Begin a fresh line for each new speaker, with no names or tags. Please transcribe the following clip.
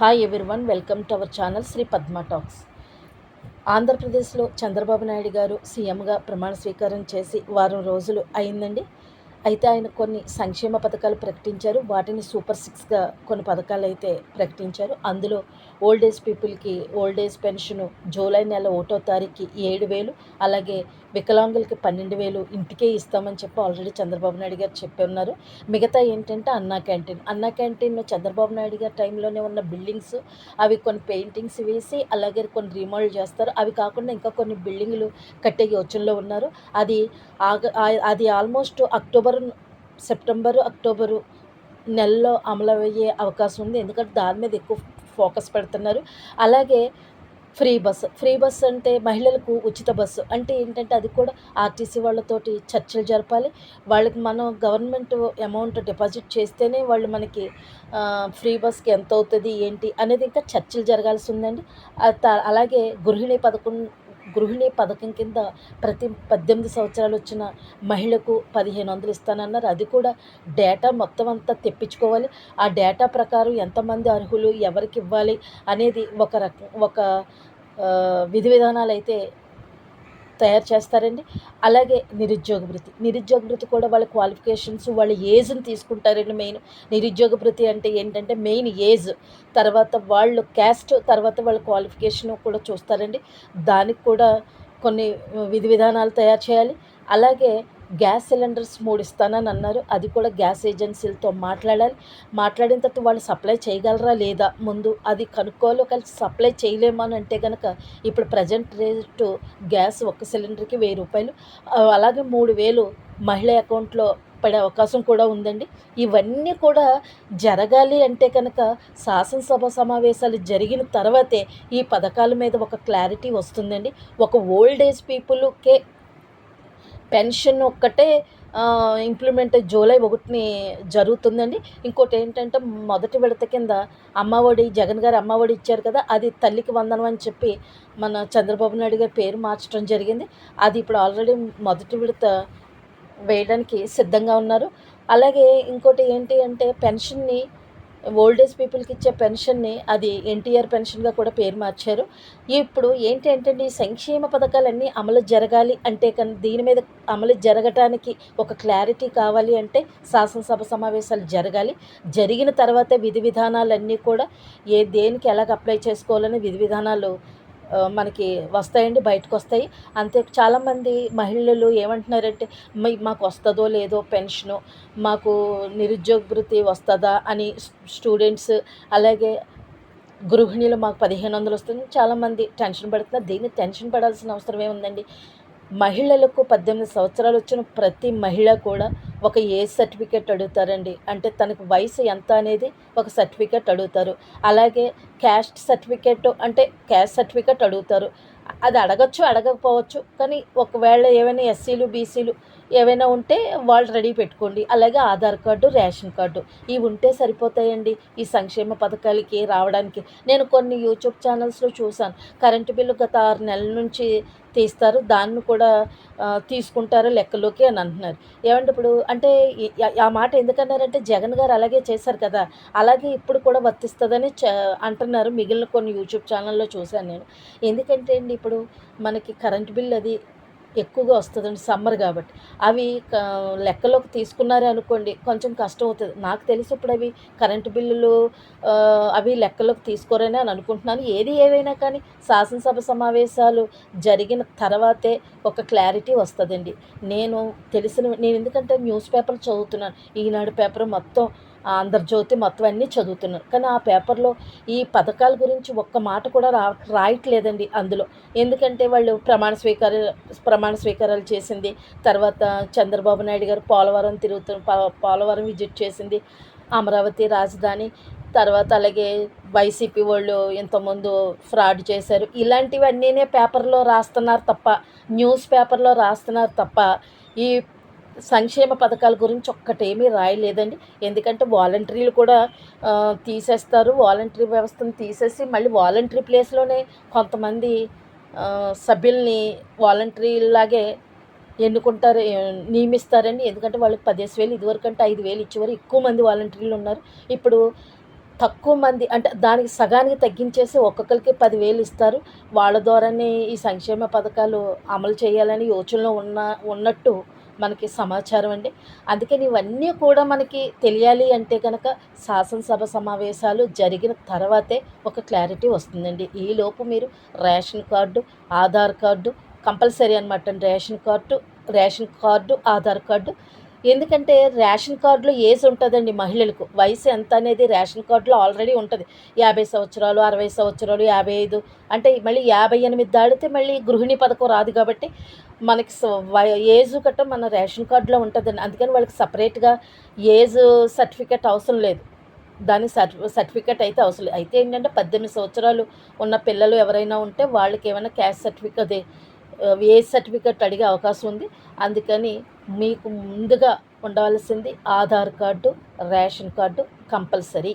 Hi everyone, welcome to our channel Shri Padma talks. ఆంధ్రప్రదేశ్లో చంద్రబాబు నాయుడు గారు సీఎంగా ప్రమాణ స్వీకారం చేసి వారం రోజులు అయిందండి. అయితే ఆయన కొన్ని సంక్షేమ పథకాలు ప్రకటించారు. వాటిని సూపర్ సిక్స్గా కొన్ని పథకాలు అయితే ప్రకటించారు. అందులో ఓల్డ్ ఏజ్ పీపుల్కి ఓల్డ్ ఏజ్ పెన్షను జూలై నెల 1వ తారీఖుకి 7,000, అలాగే వికలాంగులకి 12,000 ఇంటికే ఇస్తామని చెప్పి ఆల్రెడీ చంద్రబాబు నాయుడు గారు చెప్పి ఉన్నారు. మిగతా ఏంటంటే అన్నా క్యాంటీన్ చంద్రబాబు నాయుడు గారి టైంలోనే ఉన్న బిల్డింగ్స్, అవి కొన్ని పెయింటింగ్స్ వేసి అలాగే కొన్ని రీమోడల్ చేస్తారు. అవి కాకుండా ఇంకా కొన్ని బిల్డింగ్లు కట్టే యోచనలో ఉన్నారు. అది ఆల్మోస్ట్ సెప్టెంబరు అక్టోబరు నెలలో అమలయ్యే అవకాశం ఉంది. ఎందుకంటే దాని మీద ఎక్కువ ఫోకస్ పెడుతున్నారు. అలాగే ఫ్రీ బస్ అంటే మహిళలకు ఉచిత బస్సు అంటే ఏంటంటే అది కూడా ఆర్టీసీ వాళ్ళతోటి చర్చలు జరపాలి. వాళ్ళకి మనం గవర్నమెంట్ అమౌంట్ డిపాజిట్ చేస్తేనే వాళ్ళు మనకి ఫ్రీ బస్కి ఎంత అవుతుంది ఏంటి అనేది ఇంకా చర్చలు జరగాల్సి ఉందండి. అలాగే గృహిణి పథకం కింద ప్రతి 18 సంవత్సరాలు వచ్చిన మహిళకు 1,500 ఇస్తానన్నారు. అది కూడా డేటా మొత్తం అంతా తెప్పించుకోవాలి. ఆ డేటా ప్రకారం ఎంతమంది అర్హులు, ఎవరికి ఇవ్వాలి అనేది ఒక విధి విధానాలు అయితే తయారు చేస్తారండి. అలాగే నిరుద్యోగ భృతి కూడా వాళ్ళ క్వాలిఫికేషన్స్, వాళ్ళ ఏజ్ని తీసుకుంటారండి. నిరుద్యోగ భృతి అంటే ఏంటంటే మెయిన్ ఏజ్, తర్వాత వాళ్ళు క్యాస్ట్, తర్వాత వాళ్ళ క్వాలిఫికేషన్ కూడా చూస్తారండి. దానికి కూడా కొన్ని విధి విధానాలు తయారు చేయాలి. అలాగే గ్యాస్ సిలిండర్స్ 3 ఇస్తానని అన్నారు. అది కూడా గ్యాస్ ఏజెన్సీలతో మాట్లాడిన తర్వాత వాళ్ళు సప్లై చేయగలరా లేదా ముందు అది కనుక్కోవాలి. ఒకవేళ సప్లై చేయలేమా అని అంటే కనుక ఇప్పుడు ప్రజెంట్ రేటు గ్యాస్ ఒక సిలిండర్కి 1,000 రూపాయలు, అలాగే 3,000 మహిళ అకౌంట్లో పడే అవకాశం కూడా ఉందండి. ఇవన్నీ కూడా జరగాలి అంటే కనుక శాసనసభ సమావేశాలు జరిగిన తర్వాతే ఈ పథకాల మీద ఒక క్లారిటీ వస్తుందండి. ఒక ఓల్డ్ ఏజ్ పీపుల్కే పెన్షన్ ఒక్కటే ఇంప్లిమెంట్ జూలై 1ని జరుగుతుందండి. ఇంకోటి ఏంటంటే మొదటి విడత కింద అమ్మఒడి, జగన్ గారు అమ్మఒడి ఇచ్చారు కదా, అది తల్లికి వందనం అని చెప్పి మన చంద్రబాబు నాయుడు గారి పేరు మార్చడం జరిగింది. అది ఇప్పుడు ఆల్రెడీ మొదటి విడత వేయడానికి సిద్ధంగా ఉన్నారు. అలాగే ఇంకోటి ఏంటి అంటే పెన్షన్ని, ఓల్డ్ ఏజ్ పీపుల్కి ఇచ్చే పెన్షన్ని అది ఎన్టీఆర్ పెన్షన్గా కూడా పేరు మార్చారు. ఇప్పుడు ఏంటంటే ఈ సంక్షేమ పథకాలన్నీ అమలు జరగాలి అంటే దీని మీద అమలు జరగటానికి ఒక క్లారిటీ కావాలి అంటే శాసనసభ సమావేశాలు జరగాలి. జరిగిన తర్వాతే విధి విధానాలన్నీ కూడా దేనికి ఎలాగ అప్లై చేసుకోవాలని విధి విధానాలు మనకి వస్తాయండి, బయటకు వస్తాయి. అంతే. చాలామంది మహిళలు ఏమంటున్నారంటే మాకు వస్తుందో లేదో పెన్షను, మాకు నిరుద్యోగ భృతి వస్తుందా అని స్టూడెంట్స్, అలాగే గృహిణులు మాకు 1,500 వస్తుంది చాలామంది టెన్షన్ పడుతున్నారు. దీన్ని టెన్షన్ పడాల్సిన అవసరం ఏముందండి. మహిళలకు 18 సంవత్సరాలు వచ్చిన ప్రతి మహిళ కూడా ఒక ఏజ్ సర్టిఫికేట్ అడుగుతారండి. అంటే తనకు వయసు ఎంత అనేది ఒక సర్టిఫికేట్ అడుగుతారు. అలాగే క్యాస్ట్ సర్టిఫికేట్ అడుగుతారు. అది అడగచ్చు, అడగకపోవచ్చు. కానీ ఒకవేళ ఏమైనా ఎస్సీలు, బీసీలు ఏవైనా ఉంటే వాళ్ళు రెడీ పెట్టుకోండి. అలాగే ఆధార్ కార్డు, రేషన్ కార్డు ఇవి ఉంటే సరిపోతాయండి ఈ సంక్షేమ పథకాలకి రావడానికి. నేను కొన్ని యూట్యూబ్ ఛానల్స్లో చూశాను. కరెంటు బిల్లు గత 6 నెలల నుంచి తీస్తారు, దాన్ని కూడా తీసుకుంటారు లెక్కలోకి అని అంటున్నారు. ఏమంటే ఇప్పుడు అంటే ఆ మాట ఎందుకన్నారంటే జగన్ గారు అలాగే చేశారు కదా, అలాగే ఇప్పుడు కూడా వర్తిస్తుందని అంటున్నారు. మిగిలిన కొన్ని యూట్యూబ్ ఛానల్లో చూశాను నేను. ఎందుకంటే అండి ఇప్పుడు మనకి కరెంటు బిల్ అది ఎక్కువగా వస్తుందండి సమ్మర్ కాబట్టి. అవి లెక్కలోకి తీసుకున్నారే అనుకోండి కొంచెం కష్టం అవుతుంది. నాకు తెలిసి ఇప్పుడు అవి కరెంటు బిల్లులు అవి లెక్కలోకి తీసుకోరని అని అనుకుంటున్నాను. ఏది ఏవైనా కానీ శాసనసభ సమావేశాలు జరిగిన తర్వాతే ఒక క్లారిటీ వస్తుందండి. నేను ఎందుకంటే న్యూస్ పేపర్లు చదువుతున్నాను. ఈనాడు పేపర్ మొత్తం, ఆంధ్రజ్యోతి మొత్తం అన్నీ చదువుతున్నాను. కానీ ఆ పేపర్లో ఈ పథకాల గురించి ఒక్క మాట కూడా రాయట్లేదండి అందులో. ఎందుకంటే వాళ్ళు ప్రమాణ స్వీకారాలు చేసింది, తర్వాత చంద్రబాబు నాయుడు గారు పోలవరం విజిట్ చేసింది, అమరావతి రాజధాని, తర్వాత అలాగే వైసీపీ వాళ్ళు ఇంతకుముందు ఫ్రాడ్ చేశారు, ఇలాంటివన్నీనే పేపర్లో రాస్తున్నారు తప్ప, న్యూస్ పేపర్లో రాస్తున్నారు తప్ప ఈ సంక్షేమ పథకాల గురించి ఒక్కటేమీ రాయలేదండి. ఎందుకంటే వాలంటీర్లు కూడా తీసేస్తారు. వాలంటరీ వ్యవస్థను తీసేసి మళ్ళీ వాలంటరీ ప్లేస్లోనే కొంతమంది సభ్యుల్ని వాలంటరీలాగే ఎన్నుకుంటారు, నియమిస్తారండి. ఎందుకంటే వాళ్ళకి 10,000 ఇదివరకు అంటే 5,000 ఇచ్చేవారు. ఎక్కువ మంది వాలంటీర్లు ఉన్నారు. ఇప్పుడు తక్కువ మంది అంటే దానికి సగానికి తగ్గించేసి ఒక్కొక్కరికి 10,000 ఇస్తారు. వాళ్ళ ద్వారానే ఈ సంక్షేమ పథకాలు అమలు చేయాలని యోచనలో ఉన్నట్టు మనకి సమాచారం అండి. అందుకని ఇవన్నీ కూడా మనకి తెలియాలి అంటే గనక శాసనసభ సమావేశాలు జరిగిన తర్వాతే ఒక క్లారిటీ వస్తుందండి. ఈలోపు మీరు ration card, Aadhaar card compulsory అనమాట. Ration card, Aadhaar card. ఎందుకంటే రేషన్ కార్డులో ఏజ్ ఉంటుందండి మహిళలకు. వయసు ఎంత అనేది రేషన్ కార్డులో ఆల్రెడీ ఉంటుంది. 50 సంవత్సరాలు, 60 సంవత్సరాలు, 55 అంటే మళ్ళీ 58 దాటితే మళ్ళీ గృహిణి పథకం రాదు కాబట్టి మనకి ఏజ్ గట్రా మన రేషన్ కార్డులో ఉంటుందండి. అందుకని వాళ్ళకి సపరేట్గా ఏజ్ సర్టిఫికేట్ అవసరం లేదు. దానికి సర్టిఫికేట్ అయితే అవసరం లేదు. అయితే ఏంటంటే 18 సంవత్సరాలు ఉన్న పిల్లలు ఎవరైనా ఉంటే వాళ్ళకి ఏమైనా క్యాస్ట్ సర్టిఫికేట్ అదే ఏజ్ సర్టిఫికేట్ అడిగే అవకాశం ఉంది. అందుకని మీకు ముందుగా ఉండవలసింది Aadhaar card, ration card compulsory.